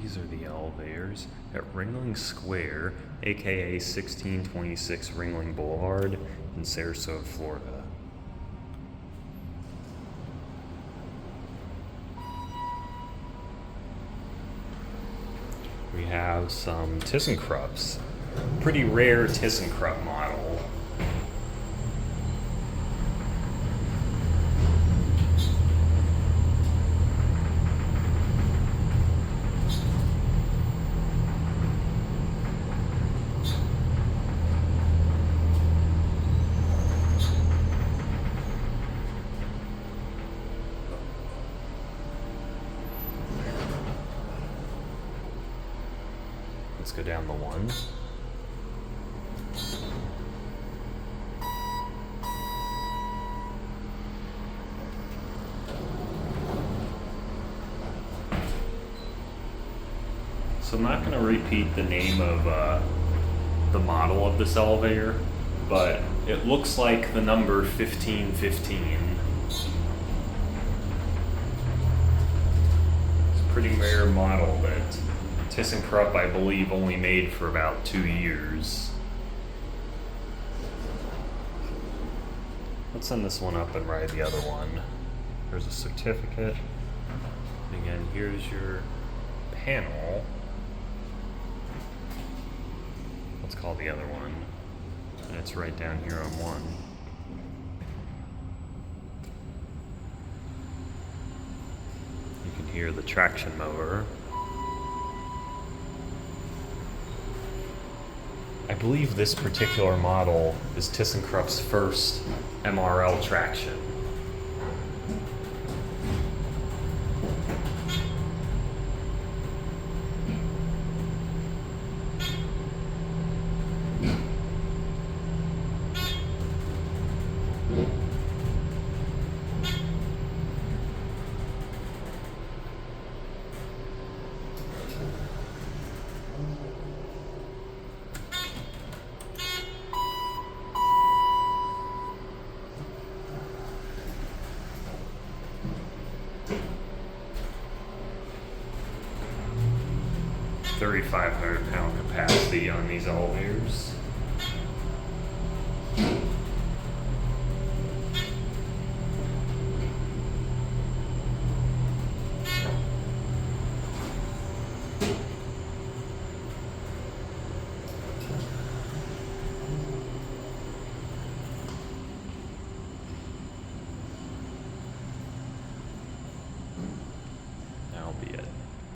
These are the elevators at Ringling Square, aka 1626 Ringling Boulevard in Sarasota, Florida. We have some ThyssenKrupps. Pretty rare ThyssenKrupp model. Let's go down the one. So I'm not going to repeat the name of the model of this elevator, but it looks like the number 1515. It's a pretty rare model that ThyssenKrupp, I believe, only made for about 2 years. Let's send this one up and ride the other one. There's a certificate. And again, here's your panel. Let's call the other one. And it's right down here on one. You can hear the traction motor. I believe this particular model is ThyssenKrupp's first MRL traction. £3,500 capacity on these elevators.